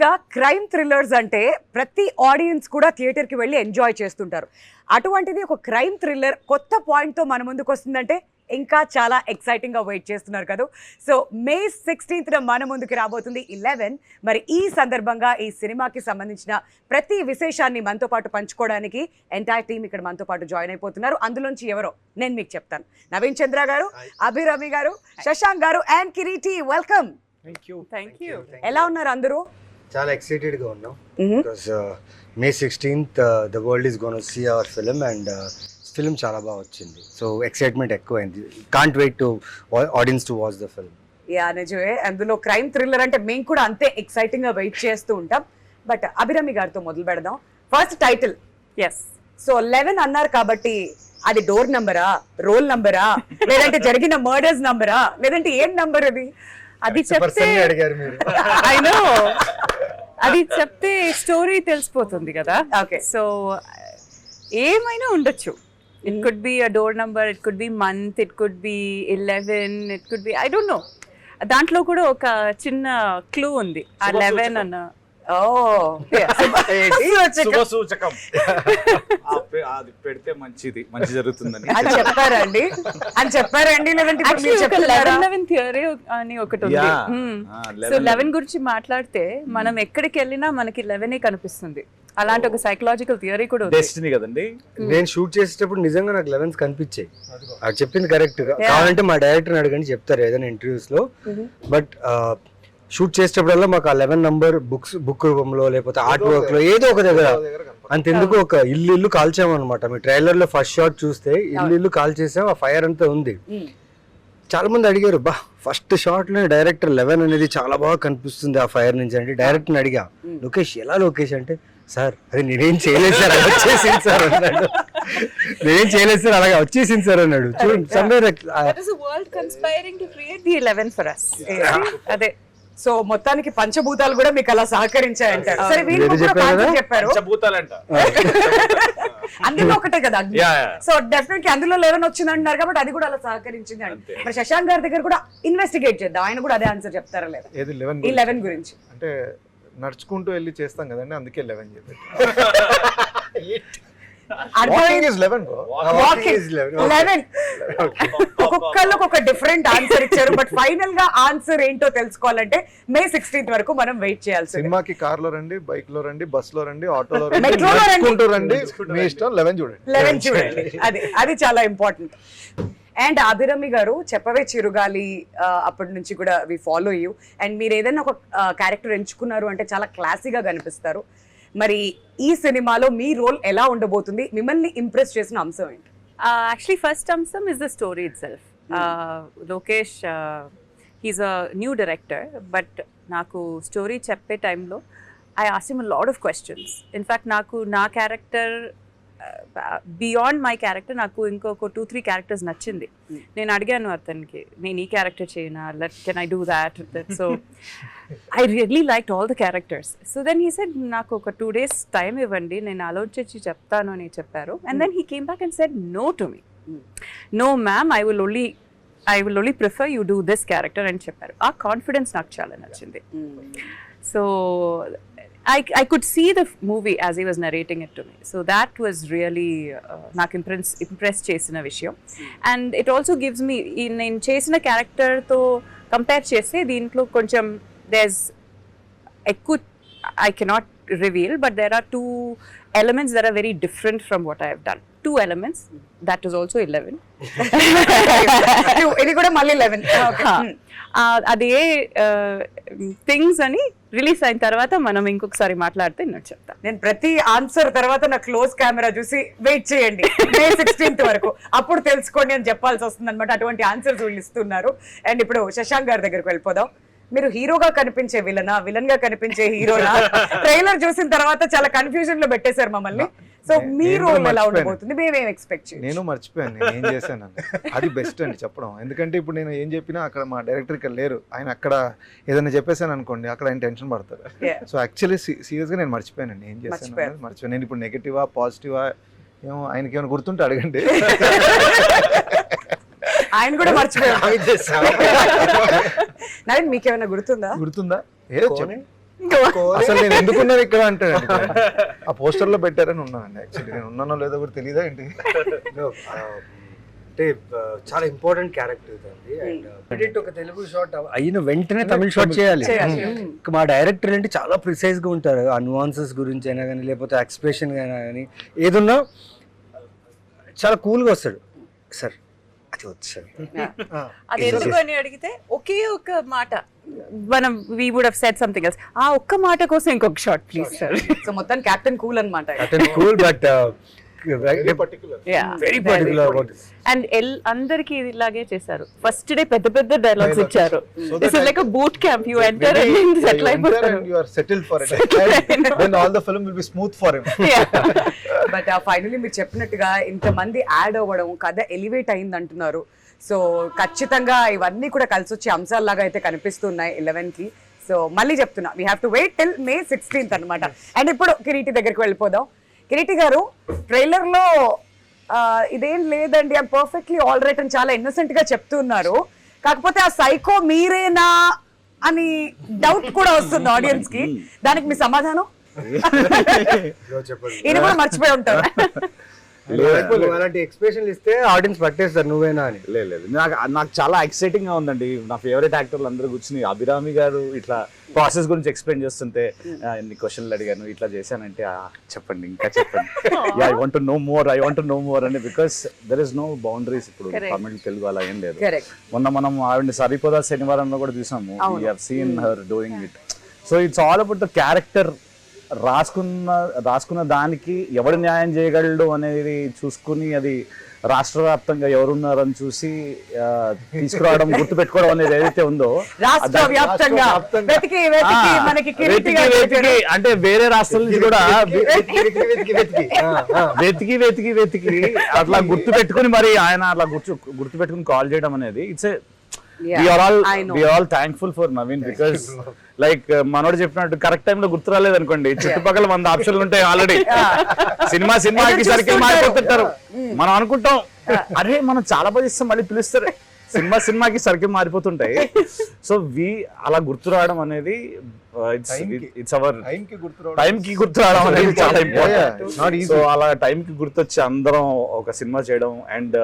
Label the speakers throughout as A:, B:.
A: బేసిక్గా crime thrillers అంటే ప్రతి ఆడియన్స్ కూడా థియేటర్కి వెళ్ళి ఎంజాయ్ చేస్తుంటారు. అటువంటిది ఒక క్రైమ్ థ్రిల్లర్ కొత్త పాయింట్తో మన ముందుకు వస్తుందంటే ఇంకా చాలా ఎక్సైటింగ్గా వెయిట్ చేస్తున్నారు కదా. సో మే 16th మన ముందుకు రాబోతుంది 11. మరి ఈ సందర్భంగా ఈ సినిమాకి సంబంధించిన ప్రతి విశేషాన్ని మనతో పాటు పంచుకోవడానికి ఎంటైర్ టీమ్ ఇక్కడ మనతో పాటు జాయిన్ అయిపోతున్నారు. అందులోంచి ఎవరో నేను మీకు చెప్తాను. నవీన్ చంద్ర గారు, అభిరామి గారు, శశాంక్ గారు and Kireeti, welcome.
B: Thank you.
A: ఎలా ఉన్నారు అందరూ?
C: చాలా ఎక్సైటెడ్ గా ఉన్నాం because May 16th the world is gonna see our film and film చాలా బాగా వచ్చింది. సో ఎక్సైట్మెంట్ ఎక్కువైంది. Can't wait to audience to watch the film.
A: Yeah నిజమే. అందులో క్రైమ్ థ్రిల్లర్ అంటే మేము కూడా అంతే ఎక్సైటింగ్ గా వెయిట్ చేస్తూ ఉంటాం. బట్ అభిరామి గారితో మొదలు పెడదాం. First title.
B: ఎస్.
A: సో 11 అన్నారు కాబట్టి అది డోర్ నంబరా, రోల్ నంబరా, లేదంటే జరిగిన మర్డర్స్ నంబరా, లేదంటే ఏం నంబర్ అది?
B: అది చెప్తే
C: అడిగారు మీరు.
B: ఐ నో, అది చెప్తే స్టోరీ తెలిసిపోతుంది కదా.
A: ఓకే.
B: సో ఏమైనా ఉండొచ్చు. It could be a door number, it could be month, it could be 11, it could be I don't know. దాంట్లో కూడా ఒక చిన్న క్లూ ఉంది. ఆ 11 అన్న
D: శుభసూచకం అది పెడితే మంచిది, మంచి జరుగుతుందని
A: అని చెప్పారండి, లేదంటే ఇప్పుడు మీరు చెప్తున్నారా?
B: 11 థియరీ అని ఒకటి ఉంది. సో 11 గురించి మాట్లాడితే మనం ఎక్కడికి వెళ్ళినా మనకి 11 కనిపిస్తుంది. అలాంటి ఒక సైకలాజికల్ థియరీ కూడా ఉంది.
D: డెస్టినీ కదండి.
C: నేను షూట్ చేసేటప్పుడు నిజంగా నాకు 11s కనిపించాయి. అది చెప్పింది కరెక్ట్. కావాలంటే మా డైరెక్టర్ అడగండి, చెప్తారు ఏదైనా ఇంటర్వ్యూస్ లో. బట్ షూట్ చేసేటప్పుడల్లా మాకు ఆ 11 నంబర్ బుక్ రూపంలో లేకపోతే ఆర్ట్ వర్క్ లో ఏదో ఒక దగ్గర అంతెందుకు ఒక ఇల్లు కాల్చామన్నమాట. మీ ట్రైలర్ లో ఫస్ట్ షాట్ చూస్తే ఇల్లు కాల్చేసాం, ఆ ఫైర్ అంతా ఉంది. చాలా మంది అడిగారు, బా ఫస్ట్ షాట్ లో డైరెక్టర్ 11 అనేది చాలా బాగా కనిపిస్తుంది ఆ ఫైర్ నుంచి అంటే. డైరెక్టర్ అడిగా, లోకేష్ ఎలా లోకేష్ అంటే, సార్ అది నేనేం చేయలేదు సార్, అలా వచ్చేసింది సార్ అన్నాడు. నేనేం చేయలేదు సార్, అలాగే వచ్చేసింది సార్ అన్నాడు. చూడండి,
B: అదే.
A: సో మొత్తానికి పంచభూతాలు కూడా మీకు అలా సహకరించాయంటారు. సరే, వీళ్ళు కూడా కాన్సెప్ట్ చెప్పారు.
D: పంచభూతాలంట
A: అందులో ఒకటే కదా. సో డెఫినెట్లీ అందులో 11 వచ్చింది అంటున్నారు కాబట్టి అది కూడా అలా సహకరించింది అంటే. మరి శశాంక్ గారి దగ్గర కూడా ఇన్వెస్టిగేట్ చేద్దాం, ఆయన కూడా అదే ఆన్సర్ చెప్తారా లేదా? 11 గురించి
E: అంటే నడుచుకుంటూ వెళ్ళి చేస్తాం కదండి, అందుకే 11 చెప్పారు.
A: ఒక్కొక్కళ్ళు ఒక డిఫరెంట్ ఆన్సర్ ఇచ్చారు. బట్ ఫైనల్ గా ఆన్సర్ ఏంటో తెలుసుకోవాలంటే మే 16th వరకు మనం వెయిట్ చేయాల్సి.
E: సినిమాకి కార్ లో రండి, బైక్ లో రండి, బస్ లో రండి, ఆటోలో రండి,
A: మెట్రోలో రండి,
E: నడుచుకుంటూ రండి, మీ ఇష్టం. 11 చూడండి.
A: 11 చూడండి. అది చాలా ఇంపార్టెంట్. అండ్ అభిరామి గారు, చెప్పవే చిరుగాలి అప్పటి నుంచి కూడా వి ఫాలో యూ. అండ్ మీరు ఏదైనా ఒక క్యారెక్టర్ ఎంచుకున్నారు అంటే చాలా క్లాసీగా కనిపిస్తారు. మరి ఈ సినిమాలో మీ రోల్ ఎలా ఉండబోతుంది? మిమ్మల్ని ఇంప్రెస్ చేసిన అంశం ఏంటి?
B: యాక్చువల్లీ ఫస్ట్ అంశం is the story it self. Lokesh he's a new director, but నాకు స్టోరీ చెప్పే టైంలో I asked him a lot of questions. In fact నాకు నా క్యారెక్టర్ బియాండ్ మై క్యారెక్టర్ నాకు ఇంకొక 2-3 క్యారెక్టర్స్ నచ్చింది. నేను అడిగాను అతనికి, నేను ఈ క్యారెక్టర్ చేయనా, can I do that. So I really liked all the characters. So then he said, నాకు ఒక 2 days టైం ఇవ్వండి, నేను ఆలోచించి చెప్తాను అని చెప్పారు. And then he came back and said no to me. No ma'am, I will only prefer you do this character అని చెప్పారు. ఆ కాన్ఫిడెన్స్ నాకు చాలా నచ్చింది. So I could see the movie as he was narrating it to me. So that was really నాకు impress చేసిన విషయం. And it also gives me, నేను చేసిన క్యారెక్టర్తో కంపేర్ చేస్తే దీంట్లో కొంచెం there's ఎక్కువ I cannot reveal, but there are 2 elements that are very different from what I have done. 2 elements. That is also 11.
A: ఇది కూడా మళ్ళీ 11.
B: అదే థింగ్స్ అని రిలీజ్ అయిన తర్వాత మనం ఇంకొకసారి మాట్లాడితే నేను చెప్తాను.
A: నేను ప్రతి ఆన్సర్ తర్వాత నా క్లోజ్ కెమెరా చూసి వెయిట్ చేయండి మే 16th వరకు, అప్పుడు తెలుసుకోండి అని చెప్పాల్సి వస్తుంది అనమాట. అటువంటి ఆన్సర్స్ వీళ్ళు ఇస్తున్నారు. అండ్ ఇప్పుడు శశాంక్ గారి దగ్గరకు వెళ్ళిపోదాం. మీరు హీరోగా కనిపించే విలన్ గా కనిపించే హీరోనా? ట్రైలర్ చూసిన తర్వాత చాలా కన్ఫ్యూజన్ లో పెట్టేశారు మమ్మల్ని. సో మీ రోల్ ఎలా ఉండబోతుంది? మేమేం ఎక్స్పెక్ట్ చేయాలి?
E: నేను మర్చిపోయాను నేను ఏం చేశాను. అది బెస్ట్ అండి చెప్పడం. ఎందుకంటే ఇప్పుడు నేను ఏం చెప్పినా అక్కడ మా డైరెక్టర్ ఇక్కడ లేరు. ఆయన అక్కడ ఏదైనా చెప్పేసాను అనుకోండి, అక్కడ ఆయన టెన్షన్ పడతారు. సో యాక్చువల్లీ సీరియస్గా నేను మర్చిపోయానండి ఏం చేశాను. మర్చిపోయాను. నేను ఇప్పుడు నెగటివా పాజిటివా ఏమో ఆయనకి ఏమైనా గుర్తుంటే అడగండి.
A: ఆయన కూడా మర్చిపోయారు. నవీన్, మీకేమైనా గుర్తుందా?
E: ఏదో అసలు నేను ఎందుకున్నాను ఇక్కడ అంటే ఆ పోస్టర్ లో పెట్టారని ఉన్నానండి. యాక్చువల్లీ నేను ఉన్నానో లేదో కూడా తెలియదా ఏంటి?
C: No, అంటే చాలా ఇంపార్టెంట్ క్యారెక్టర్ అండి. అండ్ ఇమీడియట్ ఒక తెలుగు షాట్ అయిన వెంటనే తమిళ షాట్ చేయాలి. ఇంకా మా డైరెక్టర్ అంటే చాలా ప్రిసైజ్ గా ఉంటారు. ఆ న్యూఆన్సెస్ గురించి అయినా కానీ, లేకపోతే ఎక్స్ప్రెషన్ అయినా కానీ, ఏదున్నా చాలా కూల్ గా వస్తాడు. సార్ అది వచ్చాడు.
B: అది ఎందుకు అని అడిగితే ఒకే ఒక మాట మనం we would have said something else. ఆ ఒక్క మాట కోసం ఇంకొక షాట్ ప్లీజ్ సార్.
A: సో మొత్తం క్యాప్టెన్ కూల్ అన్నమాట.
C: Cool but
D: very particular.
C: Very particular about
B: and అందరికి ఇలాగే చేశారు. ఫస్ట్ డే పెద్ద పెద్ద డైలాగ్స్ ఇచ్చారు. This is like a boot camp. You enter and settle అయిపోతారు.
E: You are settled for it. Then all the film will be smooth for him.
A: But finally మీరు చెప్పినట్టుగా ఇంతమంది యాడ్ అవ్వడం, కథ ఎలివేట్ అయింది అంటున్నారు. సో ఖచ్చితంగా ఇవన్నీ కూడా కలిసి వచ్చే అంశాల్లాగా అయితే కనిపిస్తున్నాయి 11కి. సో మళ్ళీ చెప్తున్నా, we have to wait till May 16th అనమాట. అండ్ ఇప్పుడు కిరీటి దగ్గరికి వెళ్ళిపోదాం. కిరీటి గారు, ట్రైలర్ లో ఇదేం లేదండి, ఐమ్ పర్ఫెక్ట్లీ ఆల్ రైట్ అని చాలా ఇన్నోసెంట్ గా చెప్తున్నారు. కాకపోతే ఆ సైకో మీరేనా అని డౌట్ కూడా వస్తుంది ఆడియన్స్ కి. దానికి మీ సమాధానం?
C: చెప్పండి.
A: ఈయన కూడా మర్చిపోయి ఉంటారు.
C: అలాంటి ఎక్స్ప్రెషన్ ఇస్తే ఆడియన్స్ పట్టేస్తారు నువ్వేనా అని.
D: లేదు, నాకు చాలా ఎక్సైటింగ్ గా ఉందండి. నా ఫేవరెట్ యాక్టర్లు అందరూ కూర్చుని అభిరామి గారు ఇట్లా ప్రాసెస్ గురించి ఎక్స్ప్లెయిన్ చేస్తుంటే ఎన్ని క్వశ్చన్లు అడిగాను, ఇట్లా చేశానంటే చెప్పండి, ఇంకా చెప్పండి, I want to know more అని. Because there is no boundaries. ఇప్పుడు తమిళ తెలుగు అలా ఏం లేదు. మొన్న మనం ఆవిడ సరిపోదా శనివారంలో కూడా చూసాము. We have seen her doing it. So it's all about the character. రాసుకున్న దానికి ఎవడు న్యాయం చేయగలడు అనేది చూసుకుని, అది రాష్ట్ర వ్యాప్తంగా ఎవరున్నారని చూసి తీసుకురావడం, గుర్తు పెట్టుకోవడం అనేది ఏదైతే ఉందో,
A: రాష్ట్ర వ్యాప్తంగా
D: అంటే వేరే రాష్ట్రాల నుంచి కూడా వెతికి అట్లా గుర్తు పెట్టుకుని మరి ఆయన అట్లా గుర్తు పెట్టుకుని కాల్ చేయడం అనేది it's we are all thankful for Naveen because like మనోడు చెప్పినట్టు కరెక్ట్ టైం లో గుర్తు రాలేదు అనుకోండి, చుట్టుపక్కల 100 ఆప్షన్లు ఉంటాయి ఆల్రెడీ. సినిమాకి సర్కిల్ మారిపోతుంటారు. మనం అనుకుంటాం అరే మనం చాలా బాగా ఇస్తాం, మళ్ళీ పిలుస్తారు. సినిమాకి సర్కిల్ మారిపోతుంటాయి. సో అలా గుర్తు రావడం అనేది ఇట్స్ అవర్ టైం కి గుర్తు రావడం అనేది చాలా ఇంపార్టెంట్. సో అలా టైం కి గుర్తొచ్చి అందరం ఒక సినిమా చేయడం అండ్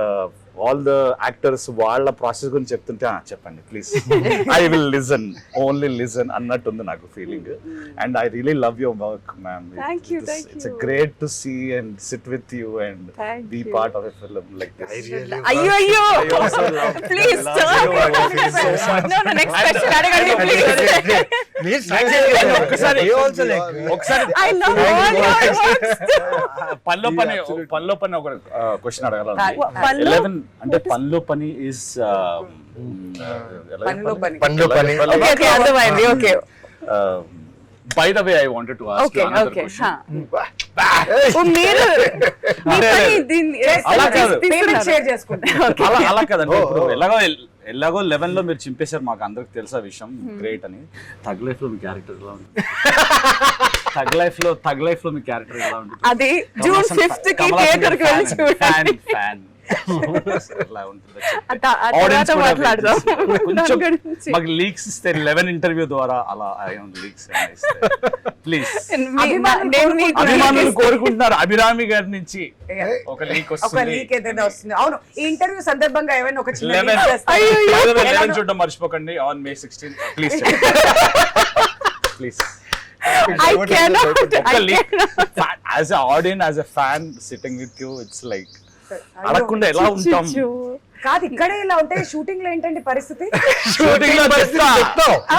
D: ఆల్ ద యాక్టర్స్ వాళ్ళ ప్రాసెస్ గురించి చెప్తుంటే చెప్పండి please, I will listen, only listen అన్నట్టుంది నాకు feeling. And I really love your work ma'am. It's great to see and sit with you and be part of a film like this.
B: అయ్యో please next question అడగండి please.
D: ఒకసారి
B: I love all your works.
D: పనిలో పని ఒక question అడగాలి.
B: పనిలో?
D: 11 అంటే పనిలో పని ఇస్
C: పనిలో పని.
B: Okay, అర్థమైంది. Okay
D: by the way I wanted to ask another question.
B: మీరు
A: షేర్ చేసుకుంటారు.
D: అలా కదండి, ఇప్పుడు ఎలాగో 11 లో మీరు చింపేశారు, మాకు అందరికి తెలుసా విషయం, గ్రేట్ అని. థగ్ లైఫ్ లో మీ క్యారెక్టర్ ఎలా ఉంటుంది? థగ్ లైఫ్ లో మీ క్యారెక్టర్ ఎలా ఉంటుంది?
B: అది June 5th కి థియేటర్ కి వెళ్ళి చూడండి.
D: ఫ్యాన్ ఎలా ఉంటుంది
B: కొంచెం
D: మాకు లీక్స్ ఇస్తే 11 ఇంటర్వ్యూ ద్వారా అలా లీక్స్ ప్లీజ్. అభిమానులు కోరుకుంటున్నారు అభిరామి గారి నుంచి ఒక లీక్
A: వస్తుంది. అవును, ఈ ఇంటర్వ్యూ సందర్భంగా ఏమైనా ఒక చిన్న
D: 11 చూడడం మర్చిపోకండి on May 16th please please.
B: I cannot.
D: As an audience, as a fan sitting with you, it's like అడగకుండా ఎలా ఉంటాం?
A: కాదు, ఇక్కడే ఇలా ఉంటే షూటింగ్ లో ఏంటండి పరిస్థితి?
D: షూటింగ్ లో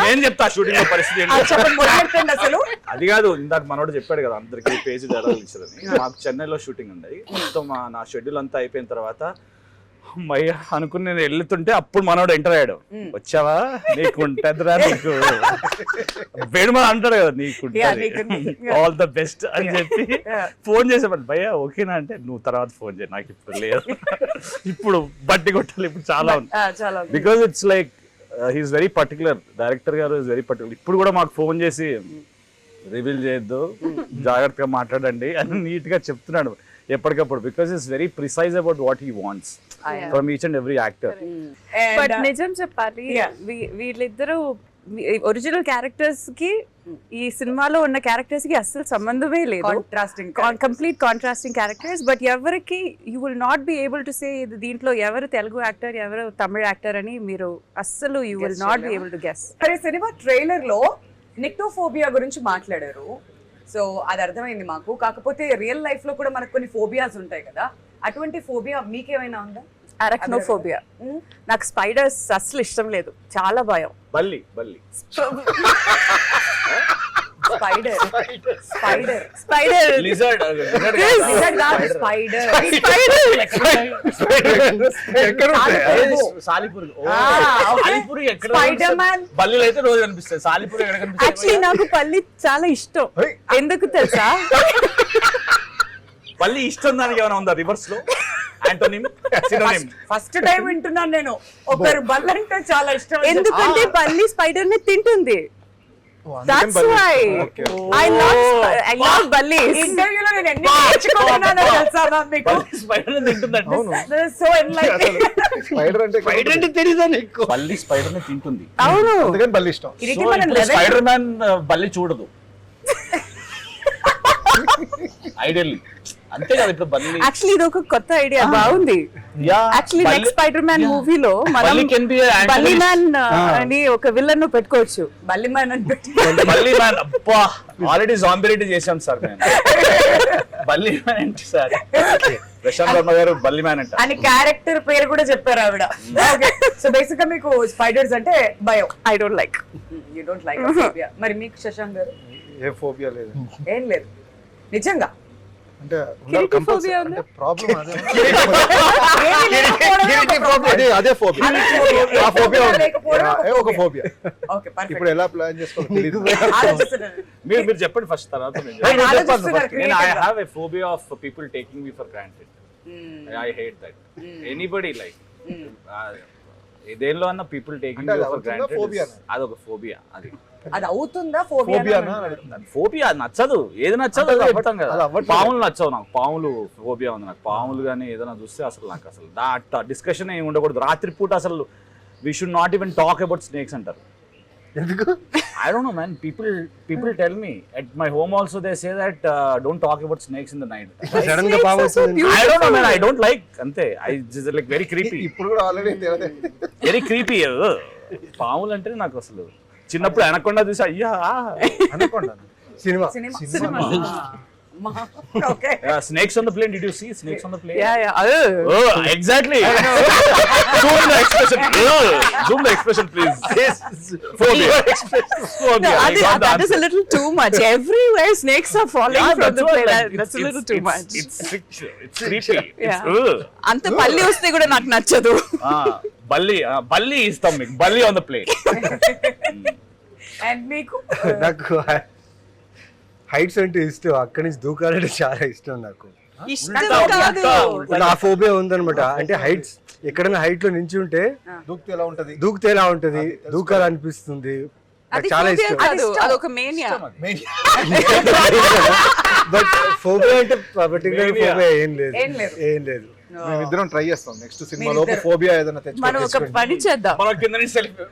D: నేను చెప్తా షూటింగ్ లో పరిస్థితి
A: చెప్పండి అసలు.
D: అది కాదు, ఇందాక మనోడు చెప్పాడు కదా అందరికి పేజ్ డైలాగ్ ఇచ్చారని. మాకు చెన్నైలో షూటింగ్ ఉండేది. మొత్తం నా షెడ్యూల్ అంతా అయిపోయిన తర్వాత అమ్మయ్య అనుకుని నేను వెళ్తుంటే అప్పుడు మనోడు ఎంటర్ అయ్యాడు. వచ్చావా, నీకు ఉంటదిరా, నీకు వేడుమని అంటాడు కదా, నీకు ఆల్ ద బెస్ట్ అని చెప్పి ఫోన్ చేసేవాడు. భయ్యా ఓకేనా అంటే, నువ్వు తర్వాత ఫోన్ చేయి, నాకు ఇప్పుడు లేదు, ఇప్పుడు బట్టి కొట్టాలి, ఇప్పుడు చాలా ఉంది. Because it's like he's very particular, director గారు ఇస్ వెరీ పర్టికులర్. ఇప్పుడు కూడా మాకు ఫోన్ చేసి రివీల్ చేయొద్దు, జాగ్రత్తగా మాట్లాడండి అని నీట్ గా చెప్తున్నాడు ఎప్పటికప్పుడు. Because it's very precise about what he wants from each and every actor.
B: But నిజం చెప్పాలి, వీళ్ళిద్దరూ ఒరిజినల్ క్యారెక్టర్స్ కి ఈ సినిమాలో ఉన్న క్యారెక్టర్స్ కి అస్సలు సంబంధమే లేదు.
A: Contrasting
B: complete contrasting characters. But ఎవరికి you will not be able to say దీంట్లో ఎవరు తెలుగు యాక్టర్ ఎవరు తమిళ యాక్టర్ అని మీరు అస్సలు you will not be able to guess.
A: సరే, సినిమా ట్రైలర్ లో నిక్టోఫోబియా గురించి మాట్లాడారు. సో అది అర్థమైంది మాకు. కాకపోతే రియల్ లైఫ్ లో కూడా మనకు కొన్ని ఫోబియాస్ ఉంటాయి కదా, అటువంటి ఫోబియా మీకేమైనా ఉందా?
B: అరక్నోఫోబియా. నాకు స్పైడర్స్ అస్సలు ఇష్టం లేదు, చాలా భయం.
D: బల్లి
A: spider spider
B: spider
D: lizard
A: spider
D: సాలిపురి
A: స్పైడర్ మ్యాన్.
D: బల్లీలు అయితే రోజు కనిపిస్తాయి, సాలిపురి ఎక్కడ
B: యాక్చువల్లీ
D: కనిపిస్తాయి?
B: నాకు పల్లి చాలా ఇష్టం. ఎందుకు తెలుసా?
D: బల్లి ఇష్టం దానికి ఏమైనా ఉందా రివర్స్ లో? Antonym, synonym.
A: ఫస్ట్ టైం వింటున్నాను నేను. ఒకరు బల్లంటే చాలా ఇష్టం.
B: ఎందుకంటే పల్లి స్పైడర్ ని తింటుంది. That's why I love bullies.
A: ఇంటర్వ్యూలో నేను ఎన్ని నేర్చుకుంటున్నానో తెలుసా మ్యామ్ మీకు?
D: స్పైడర్ తింటుందంటే
A: సో ఎన్లైటెనింగ్.
E: స్పైడర్ అంటే
C: తెలీదా నీకు?
D: బల్లి స్పైడర్ ని తింటుంది,
B: అవును.
E: అందుకని బల్లి ఇష్టం.
A: ఇది మనం లెవెల్
D: స్పైడర్ మ్యాన్ బల్లి చూడదు ఐడియల్లీ. అంతే కదా ఇప్పుడు బల్లి.
B: యాక్చువల్లీ ఇది ఒక కొత్త ఐడియా, బాగుంది. యాక్చువల్లీ నెక్స్ట్ స్పైడర్ మ్యాన్ మూవీలో మనం బల్లి మ్యాన్ అని ఒక విలన్ ను పెట్టుకోవచ్చు.
A: బల్లి మ్యాన్ అని పెట్టి
D: బల్లి మ్యాన్. అబ్బా, ఆల్రెడీ జాంబీ రెడ్డి చేశాం సార్ మేము. బల్లి మ్యాన్ ఏంటి సార్? ప్రశాంత్ వర్మ గారు బల్లి మ్యాన్ అంట
A: అని క్యారెక్టర్ పేరు కూడా చెప్పారు ఆవిడ. సో బేసిక్ గా మీకు స్పైడర్స్ అంటే భయం.
B: I don't like.
A: You don't like phobia. మరి మీకు శశాంక్ గారు?
E: ఏ ఫోబియా లేదు.
A: ఏం లేదు నిజంగా.
E: అంటే
B: కిరీటి phobia ఉందా?
E: అంటే ప్రాబ్లం అదే.
A: లేకపోవడం
E: అదే ఫోబియా. ఆ ఫోబియా
A: లేకపోవడం
E: ఒక ఫోబియా.
A: Okay, perfect.
E: ఇప్పుడు ఎలా ప్లాన్ చేసుకోవాలో తెలియదు.
A: ఆలోచిస్తున్నాను.
D: మీరు చెప్పండి ఫస్ట్, తర్వాత
A: ఆయన ఆలోచిస్తున్నారు
D: నేను ఐ
A: creative గా.
D: Have a phobia of people taking me for granted. I hate that. Anybody like దేనిలో అన్న పీపుల్ టేకింగ్
E: అంటే
D: యూ
E: అది
D: ఫర్
E: అవుతుందా
D: గ్రాంటెడ్,
E: phobia నా?
D: అదొక ఫోబియా. అది
A: అది అవుతుందా
E: ఫోబియా
A: ఫోబియా?
D: ఫోబియా నచ్చదు, ఏది నచ్చదు
E: అంటే
D: అది
E: అది
D: చెప్తాం కదా.
E: అది అవ్వట్లేదు.
D: పాములు నచ్చవు నాకు, పాములు ఫోబియా ఉంది నాకు. పాములు కానీ ఏదైనా చూస్తే అసలు నాకు అసలు అట్లా డిస్కషన్ ఏమి ఉండకూడదు. రాత్రిపూట అసలు we should not even talk about snakes అంటారు.
E: ఎందుకు?
D: I don't know, man. People tell me at my home also. They say that don't talk about snakes in the night.
C: Sudden గా పాము వస్తుంది.
D: I don't know, man. I don't like. Ante. I just like very creepy.
E: ఇప్పుడు కూడా already తెలియదు.
D: Very creepy. పాములు అంటే నాకు అసలు చిన్నప్పుడు అనకొండ చూసి అయ్యా
E: అనుకోండి.
C: Cinema
A: cinema. Okay.
D: snakes on the plane. Did you see snakes on the plane?
B: Yeah.
D: Oh, exactly. Zoom the expression, please. Phobia.
B: No, that is a little too much. Everywhere snakes are falling from the plane. That's a little too much.
D: It's creepy.
B: Yeah. అంత పల్లి వస్తే కూడా నాకు నచ్చదు.
D: బల్లి ఇస్తాం మీకు, బల్లి ఆన్ ద ప్లేన్.
A: అండ్ మీకు?
C: నాకు హైట్స్ అంటే ఇష్టం, అక్కడి నుంచి దూకాలంటే చాలా ఇష్టం నాకు.
B: ఇష్టం కాదు.
C: నా ఫోబియా ఉందన్నమాట. అంటే హైట్స్ ఎక్కడైనా హైట్ లో నించి ఉంటే
E: దూకితే ఎలా ఉంటది?
C: దూకితే ఎలా ఉంటది, దూకాలనిపిస్తుంది. నాకు
B: అది
C: చాలా
B: phobia
C: ఇష్టం.
B: కాదు, అదొక మేనియా.
C: బట్ ఫోబియా అంటే పర్టికులర్
D: Mania.
C: ఫోబియా ఏం లేదు,
A: ఏం లేదు.
C: ఏం లేదు.
E: మేమిద్దరం ట్రై చేస్తాం నెక్స్ట్ సినిమా లోపు ఫోబియా ఏదైనా
B: మనం ఒక పని చేద్దాం.
D: మనం కింద నుంచి సెల్ఫీ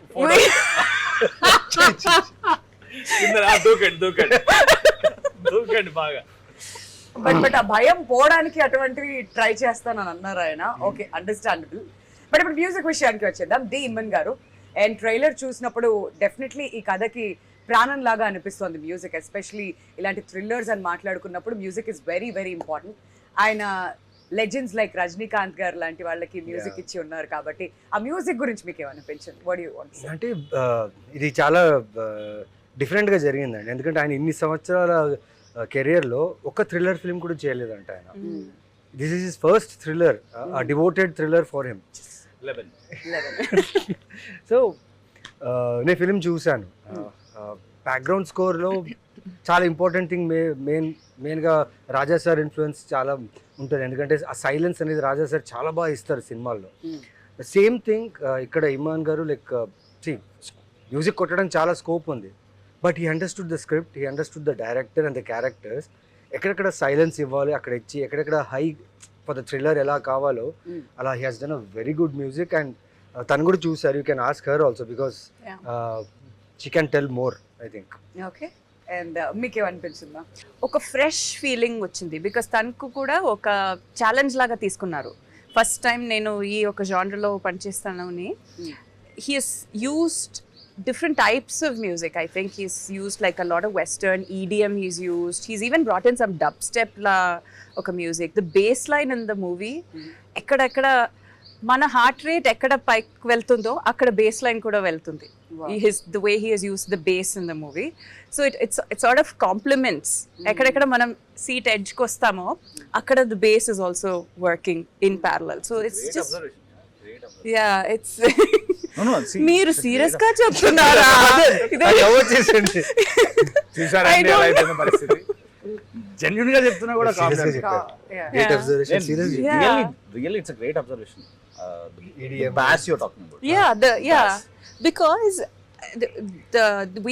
D: దూకండి బాగా.
A: బట్ ఆ భయం పోవడానికి అటువంటివి ట్రై చేస్తానని అన్నారు ఆయన. Okay, understandable. బట్ ఇప్పుడు మ్యూజిక్ విషయానికి వచ్చేద్దాం. డి ఇమ్మన్ గారు, అండ్ ట్రైలర్ చూసినప్పుడు డెఫినెట్లీ ఈ కథకి ప్రాణం లాగా అనిపిస్తుంది మ్యూజిక్. ఎస్పెషలీ ఇలాంటి థ్రిల్లర్స్ అని మాట్లాడుకున్నప్పుడు music is very very important. ఆయన లెజెండ్స్ లైక్ రజనీకాంత్ గారు లాంటి వాళ్ళకి మ్యూజిక్ ఇచ్చి ఉన్నారు కాబట్టి ఆ మ్యూజిక్ గురించి మీకు ఏమనిపించింది? What you want to say?
C: అంటే ఇది చాలా డిఫరెంట్ గా జరిగిందండి. ఎందుకంటే ఆయన ఇన్ని సంవత్సరాల కెరియర్ లో ఒక థ్రిల్లర్ ఫిల్మ్ కూడా చేయలేదంట ఆయన. This is his first thriller, devoted thriller for him.
D: 11.
C: So నేను ఫిలిం చూశాను. బ్యాక్గ్రౌండ్ స్కోర్లో చాలా ఇంపార్టెంట్ థింగ్ మెయిన్గా రాజా సార్ ఇన్ఫ్లుయెన్స్ చాలా ఉంటుంది. ఎందుకంటే ఆ సైలెన్స్ అనేది రాజా సార్ చాలా బాగా ఇస్తారు సినిమాల్లో. సేమ్ థింగ్ ఇక్కడ ఇమాన్ గారు లైక్ మ్యూజిక్ కొట్టడం చాలా స్కోప్ ఉంది. But he understood the script, he understood the director and the characters. ఎక్కడెక్కడ సైలెన్స్ ఇవ్వాలి అక్కడ ఇచ్చి, ఎక్కడెక్కడ హై ఫర్ ద థ్రిల్లర్ ఎలా కావాలో అలా he has done a very good music. And తను కూడా చూసారు, you can ask her also because she can tell more I think.
A: Okay, and మీకేమనిపించిందా?
B: ఒక ఫ్రెష్ ఫీలింగ్ వచ్చింది బికాస్ తనకు కూడా ఒక ఛాలెంజ్ లాగా తీసుకున్నారు. ఫస్ట్ టైం నేను ఈ ఒక జానర్లో పనిచేస్తాను అని he's used different types of music. I think he's used like a lot of Western EDM. He's even brought in some dubstep la oka music. The bass line in the movie, ekkada mana heart rate ekkada pike veltundo akkada bass line kuda veltundi. The way he has used the bass in the movie, so it sort of complements. Ekkada manam seat edge ko ostamo akkada the bass is also working in parallel, so it's just yeah, it's మీరు serious గా చెప్తున్నారా?
D: చూసారండి ఎలా అయిపోయిన పరిస్థితి. Genuine గా చెప్తున్నా కూడా really it's a great observation. Boss you are talking about.
B: Yeah, because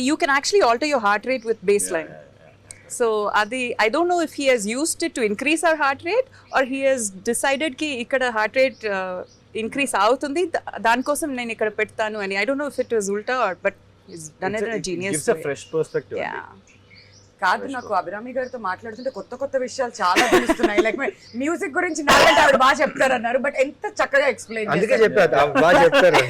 B: you can actually alter your heart rate with baseline. So I don't know if he has used it to increase our heart rate or he has decided ki ikkada heart rate increase అవుతుంది దానికోసం నేను ఇక్కడ పెడతాను అని. I don't know if it was ulta or but he's done it in a genius way.
D: Gives a fresh perspective.
B: Yeah.
A: కాదు, నాకు అభిరామి గారితో మాట్లాడుతుంటే కొత్త విషయాలు చాలా తెలుస్తున్నాయి. లైక్ మ్యూజిక్ గురించి నాకంటే ఆవిడ బాగా చెప్తారన్నారు, బట్ ఎంత చక్కగా ఎక్స్ప్లెయిన్
C: అందుకే చెప్పారు బాగా చెప్తారు.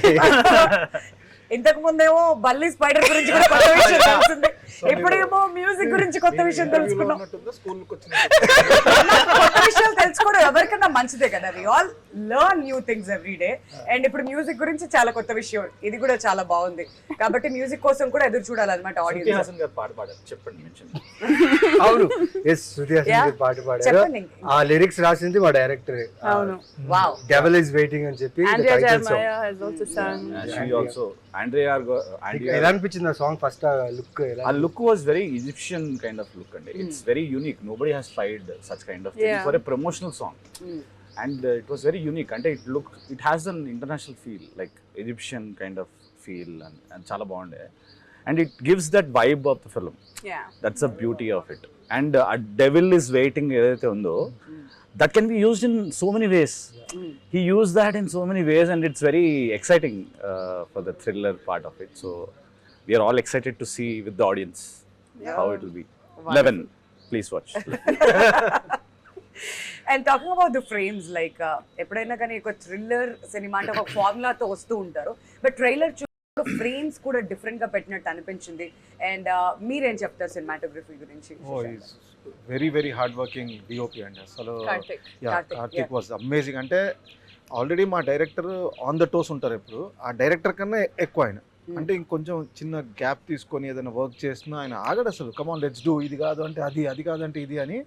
A: ఇంతకు ముందేమో బల్లి స్పైడర్ గురించి కూడా కొత్త విషయం తెలిసింది, ఇప్పుడేమో మ్యూజిక్ గురించి కొత్త విషయం తెలుసుకున్నాం. కొత్త విషయాలు తెలుసుకోవడం ఎవరికన్నా మంచిదే కదా. We all learn new things every day, and ఇప్పుడు మ్యూజిక్ గురించి చాలా కొత్త విషయం, ఇది కూడా చాలా బాగుంది. కాబట్టి మ్యూజిక్ కోసం కూడా ఎదురు చూడాలన్నమాట ఆడియన్స్.
C: అవును, శృతి హాసన్ గారు పాట పాడారు. ఆ లిరిక్స్ రాసింది మా డైరెక్టర్.
B: అవును,
A: వావ్.
C: డెవిల్ ఇస్ వెయిటింగ్ అని చెప్పి
B: Andrea Jeremiah has also sung.
D: She also Andrea
C: ఎలా అనిపించింది ఆ song? First look
D: a look was very Egyptian kind of look, and it's very unique. Nobody has tried such kind of thing for a promotional song. And it was very unique, and it has an international feel, like Egyptian kind of feel, and chala bagunde, and it gives that vibe of the film.
B: Yeah.
D: That's the beauty of it. And a devil is waiting edaithe undo, that can be used in so many ways. He used that in so many ways, and it's very exciting for the thriller part of it. So we are all excited to see with the audience how it will be. 11, please watch.
A: And talking about the frames, like ఎప్పుడైనా కానీ ఒక thriller cinema అంటే ఒక ఫార్ములాతో వస్తూ ఉంటారు, but trailer frames కూడా different గా పెట్టినట్టు అనిపించింది. అండ్ మీరేం చెప్తారు సినిమాటోగ్రఫీ గురించి?
E: Very very hard working DOP అండి అసలు. Karthik was amazing. అంటే ఆల్రెడీ మా డైరెక్టర్ ఆన్ ద టోస్ ఉంటారు ఎప్పుడు, ఆ డైరెక్టర్ కన్నా ఎక్కువ ఆయన. అంటే ఇంకొంచెం చిన్న గ్యాప్ తీసుకొని ఏదైనా వర్క్ చేసినా ఆయన ఆగడు అసలు. కమాన్ లెట్స్ డూ, ఇది కాదు అంటే అది కాదంటే ఇది అని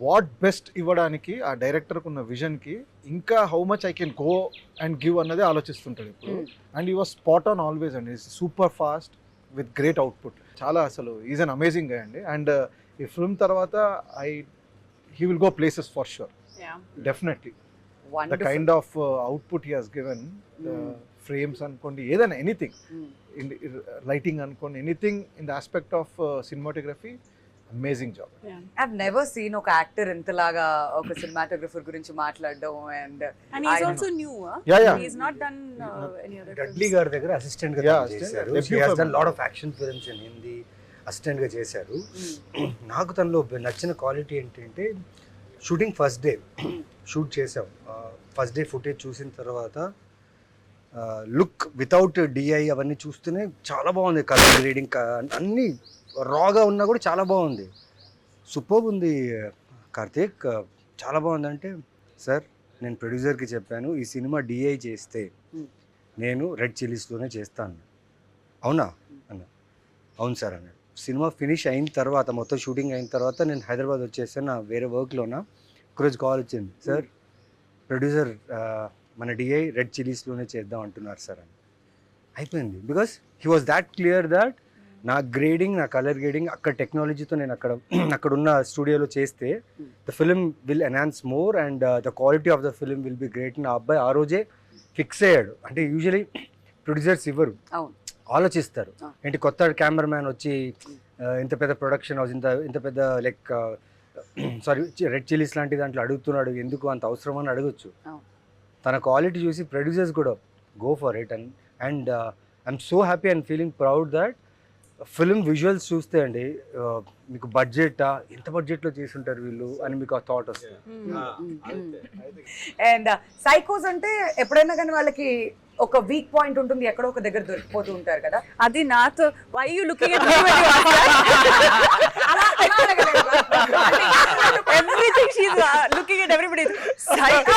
E: వాట్ బెస్ట్ ఇవ్వడానికి ఆ డైరెక్టర్కి ఉన్న విజన్కి ఇంకా how much I can go and give అన్నది ఆలోచిస్తుంటాడు ఇప్పుడు. అండ్ ఈ వాజ్ స్పాట్ ఆన్ ఆల్వేస్ అండి. Is super fast with great output. చాలా అసలు ఈజ్ అన్ అమేజింగ్ గా అండి. అండ్ ఈ ఫిల్మ్ తర్వాత he will go places for sure, definitely. The kind of output he has given, frames అనుకోండి, ఏదైనా ఎనీథింగ్, లైటింగ్ అనుకోండి, anything in the aspect of cinematography, amazing job.
A: I've never seen ఒక actor ఇంతలాగా ఒక cinematographer గురించి మాట్లాడడం. And
B: he's also new,
E: Yeah.
B: He's not done any other
C: Dudley గారి దగ్గర assistant గా చేశారు. He has done lot of action films in Hindi. Assistant గా చేశారు. నాకు తనలో నచ్చిన క్వాలిటీ ఏంటంటే షూటింగ్ ఫస్ట్ డే షూట్ చేసాం. ఫస్ట్ డే ఫుటేజ్ చూసిన తర్వాత లుక్ వితౌట్ డిఐ అవన్నీ చూస్తేనే చాలా బాగుంది. కలర్ గ్రేడింగ్ అన్నీ రాగా ఉన్నా కూడా చాలా బాగుంది. సూపర్ ఉంది కార్తీక్, చాలా బాగుంది. అంటే సార్ నేను ప్రొడ్యూసర్కి చెప్పాను ఈ సినిమా డిఐ చేస్తే నేను రెడ్ చిల్లీస్లోనే చేస్తాను. అవునా అన్న? అవును సార్ అన్నాడు. సినిమా ఫినిష్ అయిన తర్వాత, మొత్తం షూటింగ్ అయిన తర్వాత నేను హైదరాబాద్ వచ్చేసాను. నా వేరే వర్క్లోనా ఒకరోజు కాల్ వచ్చింది, సార్ ప్రొడ్యూసర్ మన డిఐ రెడ్ చిల్లీస్లోనే చేద్దాం అంటున్నారు సార్ అని. అయిపోయింది. Because he was that clear that నా గ్రేడింగ్, నా కలర్ గ్రేడింగ్ అక్కడ టెక్నాలజీతో నేను అక్కడున్న స్టూడియోలో చేస్తే the film will enhance more and the quality of the film will be great. నా అబ్బాయి ఆ రోజే ఫిక్స్ అయ్యాడు. అంటే యూజువలీ ప్రొడ్యూసర్స్ ఇవ్వరు, ఆలోచిస్తారు. ఏంటి కొత్త కెమెరామ్యాన్ వచ్చి ఇంత పెద్ద ప్రొడక్షన్ హౌస్, ఇంత పెద్ద లైక్ సారీ రెడ్ చిల్లీస్ లాంటి దాంట్లో అడుగుతున్నాడు, ఎందుకు అంత అవసరం అని అడగచ్చు. తన క్వాలిటీ చూసి ప్రొడ్యూసర్స్ కూడా go for it. And I'm so happy and feeling proud that film visuals చూస్తే అండి మీకు బడ్జెటా ఎంత బడ్జెట్లో చేసుంటారు వీళ్ళు అని మీకు ఆ థాట్ వస్తుంది.
A: అండ్ సైకోస్ అంటే ఎప్పుడైనా కానీ వాళ్ళకి ఒక వీక్ పాయింట్ ఉంటుంది, ఎక్కడో ఒక దగ్గర దొరికిపోతూ ఉంటారు కదా.
B: అది నాతో why you looking at everything she is looking at everybody psycho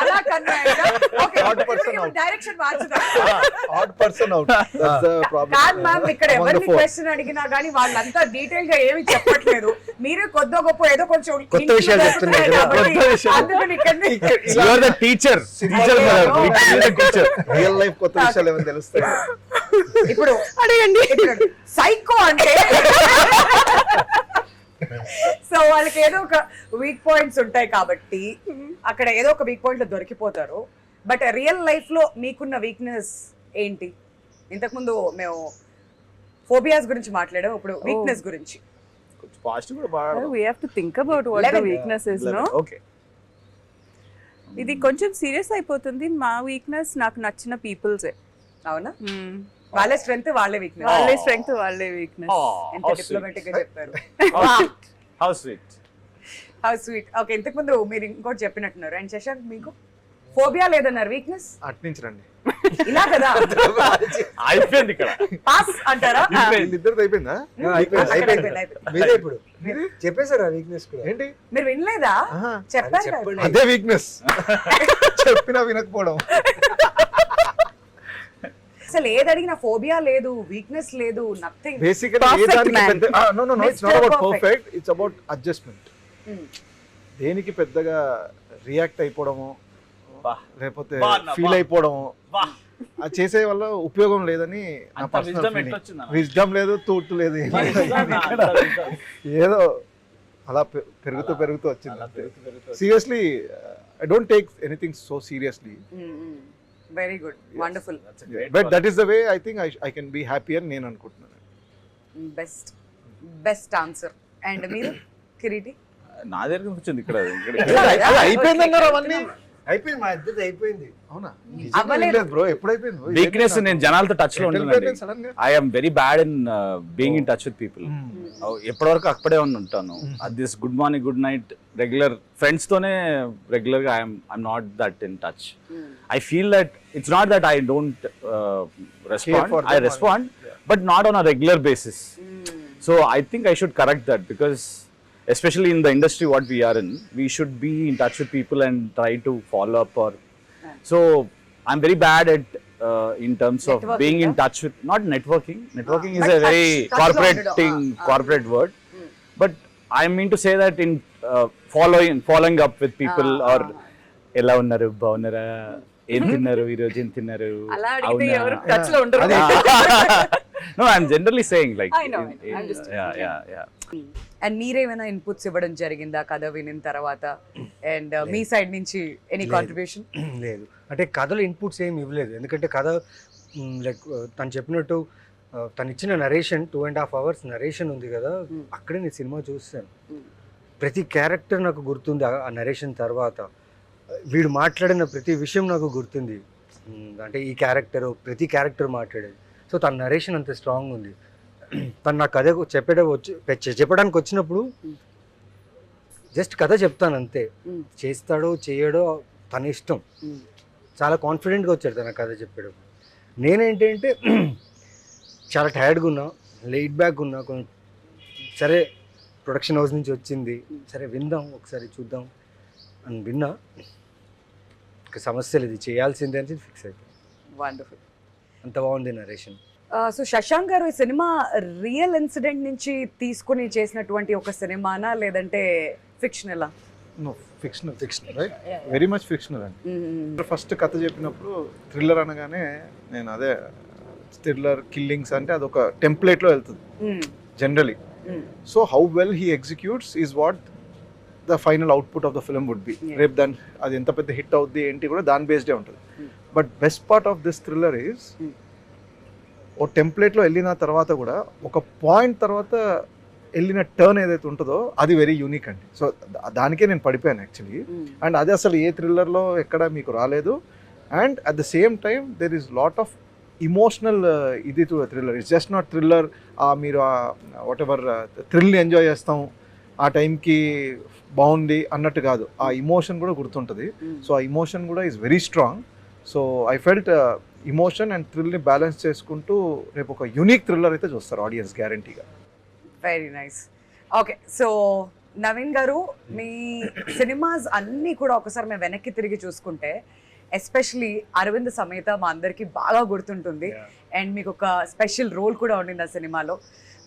A: అలా కన్నా
E: Odd person out.
A: డైరెక్షన్ మార్చుతా.
E: Odd person out, that's the problem.
A: కాదు మ్యామ్, ఇక్కడ ఎవరిని క్వశ్చన్ అడిగినా కానీ వాళ్ళంతా డీటెయిల్ గా ఏమి చెప్పట్లేదు. మీరే కొద్ది గొప్ప ఏదో కొంచెం
C: కొత్త విషయాలు చెప్తున్నారు కదా,
A: కాబట్టి
C: కొత్త విషయాలు.
A: అందుకని ఇక్కడనే
D: You are the teacher. Teacher, teacher.
E: Real life కొత్త విషయాలు ఏమైనా తెలుస్తాయి.
A: ఇప్పుడు అడగండి. సైకో అంటే సో వాళ్ళకి ఏదో ఒక వీక్ పాయింట్స్ ఉంటాయి కాబట్టి అక్కడ ఏదో ఒక వీక్ పాయింట్ లో దొరికిపోతారు. బట్ రియల్ లైఫ్ లో మీకున్న వీక్నెస్ ఏంటి? ఇంతకుముందు మేము ఫోబియాస్ గురించి మాట్లాడాం, ఇప్పుడు వీక్నెస్ గురించి.
D: పాజిటివ్ కూడా బాగా.
B: we have to think about what the weakness is, no?
D: Okay.
B: ఇది కొంచెం సీరియస్ అయిపోతుంది. మా వీక్నెస్ నాకు నచ్చిన పీపుల్సే.
A: అవునా? వాళ్ళ స్ట్రెంగ్త్ వాళ్ళే వీక్నెస్.
B: వాళ్ళే స్ట్రెంగ్త్ వాళ్ళే వీక్నెస్.
A: ఎంత డిప్లొమాటిక్ గా చెప్పారు.
D: How sweet.
A: How sweet. Okay, ఇంతకు ముందు మీరు ఇంకోటి చెప్పినట్టున్నారు. అండ్ శశాంక్, మీకు ఫోబియా లేదన్నారు, వీక్నెస్
E: అట్నుంచి రండి.
A: ఇలా కదా
D: అయిపోయింది ఇక్కడ.
A: పాస్ అంటారా?
E: వీళ్ళిద్దరిది అయిపోయిందా?
C: అయిపోయింది. మీరే ఇప్పుడు చెప్పేశారు ఆ వీక్నెస్ కూడా.
E: ఏంటి
A: మీరు వినలేదా?
E: ఆహా.
A: చెప్పారు కదా.
C: చెప్పండి.
E: అదే వీక్నెస్. చెప్పినా వినకపోవడం.
A: అసలు ఏది అడిగినా ఫోబియా లేదు, వీక్నెస్ లేదు, నథింగ్.
E: బేసికల్లీ ఏ
B: Perfect
E: దానికి
B: man.
E: పెద్ద no no no it's not
A: Mr.
E: About
A: Perfect.
E: Perfect, it's about adjustment. దేనికి పెద్దగా రియాక్ట్ అయిపోవడము లేకపోతే ఫీల్ అయిపోవడము అది చేసే వల్ల ఉపయోగం లేదని నా
D: అంత
E: పర్సనల్
D: wisdom
E: ఫీలింగ్.
D: ఎట్లొచ్చిందన్న?
E: విజ్డమ్ లేదు, తూర్టు లేదు, ఏదో అలా పెరుగుతూ వచ్చింది. Seriously I don't take anything so seriously,
A: very good, wonderful,
E: but that is the way I think I can be happy అని నేను అనుకుంటున్నాను.
A: Best answer. అండ్ మీరు కిరీటి?
D: నా దగ్గర వచ్చింది ఇక్కడ.
E: అయిపోయిందన్నారు అవన్నీ.
C: అయిపోయింది, మా ఇద్దరిది అయిపోయింది.
E: అవునా?
A: అవ్వలేదు.
E: బ్రో ఎప్పుడు అయిపోయింది?
D: వీక్నెస్ నేను జనాలతో టచ్ లో ఉంటాను.
E: సడన్ గా
D: I'm very bad in being in touch with people. ఎప్పటి వరకు అక్కడే ఉంటాను. This good morning, good night, regular friends తోనే రెగ్యులర్ గా I'm not that in touch. I feel that it's not that I don't respond, I respond, but not on a regular basis. So I think I should correct that, because especially in the industry what we are in, we should be in touch with people and try to follow up. Or so I'm very bad at in terms of
A: Networking,
D: being in
A: huh?
D: touch with, not networking is
A: but
D: a very
A: touch
D: corporate
A: lo
D: thing,
A: undu.
D: corporate word, but I mean to say that in following up with people, or ela unnaru baunara ఏం తిన్నారు ఈ రోజు, ఏం తిన్నారు,
B: అలా అడిగితే ఎవరు touch లో ఉండరు.
D: no I'm generally saying like
B: I know, I'm just
D: yeah.
A: And మీరేమైనా ఇన్పుట్స్ ఇవ్వడం జరిగిందా కథ వినిన తర్వాత? అండ్ మీ సైడ్ నుంచి ఎనీ కాంట్రిబ్యూషన్?
C: లేదు, అంటే కథలో ఇన్పుట్స్ ఏమి ఇవ్వలేదు. ఎందుకంటే కథ లైక్ తను చెప్పినట్టు తను ఇచ్చిన నరేషన్ 2.5 hours నరేషన్ ఉంది కదా, అక్కడే నేను సినిమా చూస్తాను. ప్రతి క్యారెక్టర్ నాకు గుర్తుంది ఆ నరేషన్ తర్వాత. వీడు మాట్లాడిన ప్రతి విషయం నాకు గుర్తుంది. అంటే ఈ క్యారెక్టర్, ప్రతి క్యారెక్టర్ మాట్లాడేది. సో తన నరేషన్ అంత స్ట్రాంగ్ ఉంది. తను నా కథ చెప్పడానికి వచ్చినప్పుడు జస్ట్ కథ చెప్తాను అంతే. చేస్తాడో చేయడో తన ఇష్టం. చాలా కాన్ఫిడెంట్గా వచ్చాడు తన కథ చెప్పడం. నేనేంటంటే చాలా టైర్డ్గా ఉన్నా, లైట్ బ్యాక్ ఉన్నా, కొంచెం సరే ప్రొడక్షన్ హౌస్ నుంచి వచ్చింది, సరే విందాం ఒకసారి చూద్దాం అని విన్నా. సమస్య లేదు, చేయాల్సిందే అని ఫిక్స్ అయిపోయింది.
A: వండర్ఫుల్,
C: అంత బాగుంది నరేషన్.
A: సో శశాంక్ గారు, ఈ సినిమా రియల్ ఇన్సిడెంట్ నుంచి తీసుకుని చేసినటువంటి ఒక సినిమానా లేదంటే ఫిక్షనలా?
E: No, fictional right, very much fictional అండి. ఫస్ట్ కథ చెప్పినప్పుడు థ్రిల్లర్ అనగానే నేను అదే థ్రిల్లర్ కిల్లింగ్స్ అంటే అదొక టెంప్లెట్లో వెళ్తుంది generally. So how well he executes is what the final output of the film would be. రేపు దాని అది ఎంత పెద్ద హిట్ అవుద్ది ఏంటి కూడా దాని బేస్డే ఉంటుంది. But best part of this thriller is ఓ టెంప్లెట్లో వెళ్ళిన తర్వాత కూడా ఒక పాయింట్ తర్వాత వెళ్ళిన టర్న్ ఏదైతే ఉంటుందో అది వెరీ యూనిక్ అండి. సో దానికే నేను పడిపోయాను యాక్చువల్లీ. అండ్ అది అసలు ఏ థ్రిల్లర్లో ఎక్కడ మీకు రాలేదు. And at the same time there is lot of emotional ఇది thriller. It's just not thriller. మీరు వాట్ ఎవర్ థ్రిల్ని ఎంజాయ్ చేస్తాం ఆ టైంకి బాగుంది అన్నట్టు కాదు, ఆ ఇమోషన్ కూడా గుర్తుంటుంది. సో ఆ ఇమోషన్ కూడా is very strong. So I felt emotion and థ్రిల్ని బ్యాలెన్స్ చేసుకుంటూ రేపు ఒక యూనిక్ థ్రిల్లర్ అయితే చూస్తారు ఆడియన్స్ గ్యారంటీగా.
A: Very nice. Okay, so Naveen గారు, మీ సినిమాస్ అన్నీ కూడా ఒకసారి మేము వెనక్కి తిరిగి చూసుకుంటే ఎస్పెషలీ అరవింద్ సమేత మా అందరికీ బాగా గుర్తుంటుంది. అండ్ మీకు ఒక స్పెషల్ రోల్ కూడా ఉండింది ఆ సినిమాలో.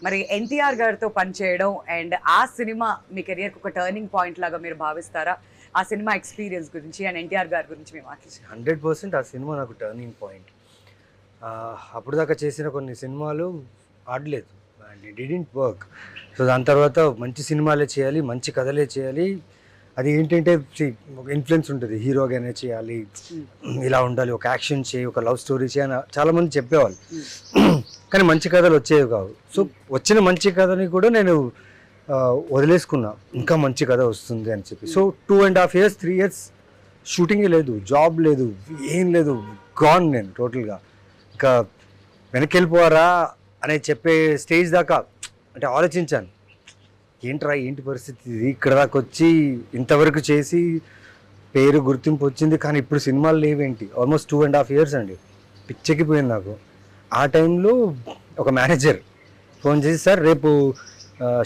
A: మరి ఎన్టీఆర్ గారితో పనిచేయడం అండ్ ఆ సినిమా మీ కెరియర్కి ఒక టర్నింగ్ పాయింట్ లాగా మీరు భావిస్తారా? ఆ సినిమా ఎక్స్పీరియన్స్ గురించి అండ్ ఎన్టీఆర్ గారి గురించి మేము మాట్లాడారు.
C: 100% ఆ సినిమా నాకు టర్నింగ్ పాయింట్. అప్పుడు దాకా చేసిన కొన్ని సినిమాలు ఆడలేదు and it didn't work. So దాని తర్వాత మంచి సినిమాలే చేయాలి, మంచి కథలే చేయాలి. అది ఏంటంటే ఒక ఇన్ఫ్లుయెన్స్ ఉంటుంది, హీరోగానే చేయాలి, ఇలా ఉండాలి, ఒక యాక్షన్ చేయి, ఒక లవ్ స్టోరీ చేయి అని చాలామంది చెప్పేవాళ్ళు. కానీ మంచి కథలు వచ్చేవి కావు. సో వచ్చిన మంచి కథని కూడా నేను వదిలేసుకున్నా, ఇంకా మంచి కథ వస్తుంది అని చెప్పి. సో 2.5 years 3 years షూటింగే లేదు, జాబ్ లేదు, ఏం లేదు, గాన్ నేను టోటల్గా. ఇంకా వెనక్కి వెళ్ళిపోవారా అని చెప్పే స్టేజ్ దాకా అంటే ఆలోచించాను, ఏంట్రా ఏంటి పరిస్థితి ఇది, ఇక్కడ దాకా వచ్చి ఇంతవరకు చేసి పేరు గుర్తింపు వచ్చింది, కానీ ఇప్పుడు సినిమాలు లేవేంటి. ఆల్మోస్ట్ 2.5 years అండి, పిచ్చెక్కిపోయింది నాకు. ఆ టైంలో ఒక మేనేజర్ ఫోన్ చేసి, సార్ రేపు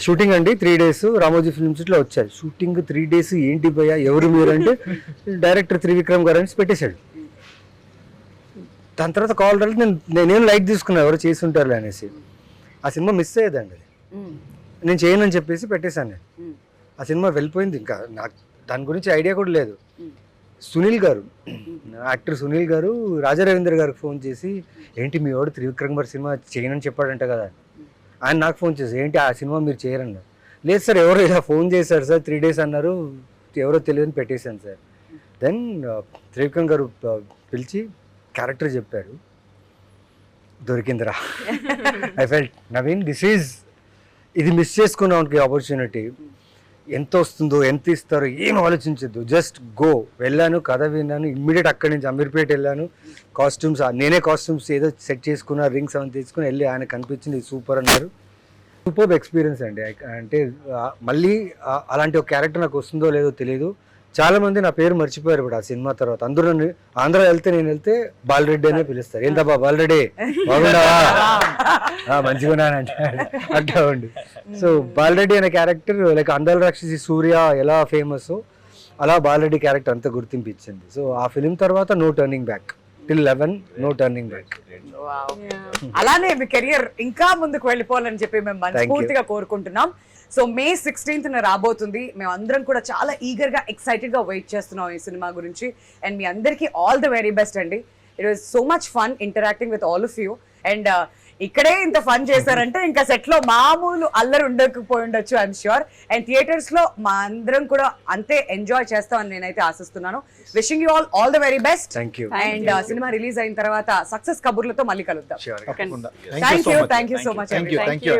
C: షూటింగ్ అండి 3 days రామోజీ ఫిల్మ్ సిటీలో వచ్చారు. షూటింగ్ 3 days ఏంటి భయ్యా, ఎవరు మీరు అంటే డైరెక్టర్ త్రివిక్రమ్ గారు అని పెట్టేశాడు. దాని తర్వాత కాల్ రాలేదు, నేనేం లైట్ తీసుకున్నాను, ఎవరు చేసి ఉంటారు అనేసి. ఆ సినిమా మిస్ అయ్యేదండి, అది నేను చేయనని చెప్పేసి పెట్టేశాను నేను. ఆ సినిమా వెళ్ళిపోయింది, ఇంకా నాకు దాని గురించి ఐడియా కూడా లేదు. సునీల్ గారు, యాక్టర్ సునీల్ గారు రాజా రవీంద్ర గారికి ఫోన్ చేసి, ఏంటి మీ వాడు త్రివిక్రమ్ గారు సినిమా చేయనని చెప్పాడంట కదా. ఆయన నాకు ఫోన్ చేసి, ఏంటి ఆ సినిమా మీరు చేయరన్నారు. లేదు సార్, ఎవరో ఇలా ఫోన్ చేశారు సార్, 3 days అన్నారు, ఎవరో తెలియదని పెట్టేశాను సార్. దెన్ త్రివిక్రమ్ గారు పిలిచి క్యారెక్టర్ చెప్పారు, దొరికిందిరా. ఐ ఫెల్ట్ నవీన్ ఇది మిస్ చేసుకున్నానికి ఆపర్చునిటీ. ఎంత వస్తుందో, ఎంత ఇస్తారో ఏం ఆలోచించద్దు, జస్ట్ గో. వెళ్ళాను, కథ విన్నాను, ఇమ్మీడియట్ అక్కడి నుంచి అమీర్పేట వెళ్ళాను. కాస్ట్యూమ్స్ నేనే కాస్ట్యూమ్స్ ఏదో సెట్ చేసుకున్నా, రింగ్స్ అవన్నీ తీసుకుని వెళ్ళి ఆయన కనిపించింది సూపర్ అన్నారు. సూపర్ ఎక్స్పీరియన్స్ అండి. అంటే మళ్ళీ అలాంటి ఒక క్యారెక్టర్ నాకు వస్తుందో లేదో తెలియదు. చాలా మంది నా పేరు మర్చిపోయారు ఇప్పుడు ఆ సినిమా తర్వాత. అందరూ ఆంధ్ర నేను వెళ్తే బాలరెడ్డి అనే పిలుస్తారు. ఏంటబ్బా బాలరెడ్డి, బాగుండవా, మంచిగున్నానంటే అట్లా ఉండి. సో బాలరెడ్డి అనే క్యారెక్టర్ లైక్ అందాల రాక్షసి సూర్య ఎలా ఫేమస్, అలా బాలరెడ్డి క్యారెక్టర్ అంతా గుర్తింపు ఇచ్చింది. సో ఆ ఫిలిం తర్వాత no turning back, till 11 no turning back.
A: అలానే మీ కెరియర్ ఇంకా ముందుకు వెళ్ళిపోవాలని చెప్పి మేము మనస్ఫూర్తిగా కోరుకుంటున్నాం. సో May 16th రాబోతుంది. మేము అందరం కూడా చాలా ఈగర్గా ఎక్సైటెడ్గా వెయిట్ చేస్తున్నాం ఈ సినిమా గురించి. అండ్ మీ అందరికీ ఆల్ ద వెరీ బెస్ట్ అండి. It was so much fun interacting with all of you. And ఇక్కడే ఇంత ఫన్ చేశారంటే ఇంకా సెట్లో మామూలు అల్లరి ఉండకపోయి ఉండొచ్చు ఐఎమ్ ష్యూర్. అండ్ థియేటర్స్లో మా అందరం కూడా అంతే ఎంజాయ్ చేస్తామని నేనైతే ఆశిస్తున్నాను. Wishing you all the very best.
C: Thank you.
A: And cinema release అయిన తర్వాత సక్సెస్ కబుర్లతో మళ్ళీ కలుద్దాం.
E: తప్పకుండా.
A: Thank you so much.
E: Thank you.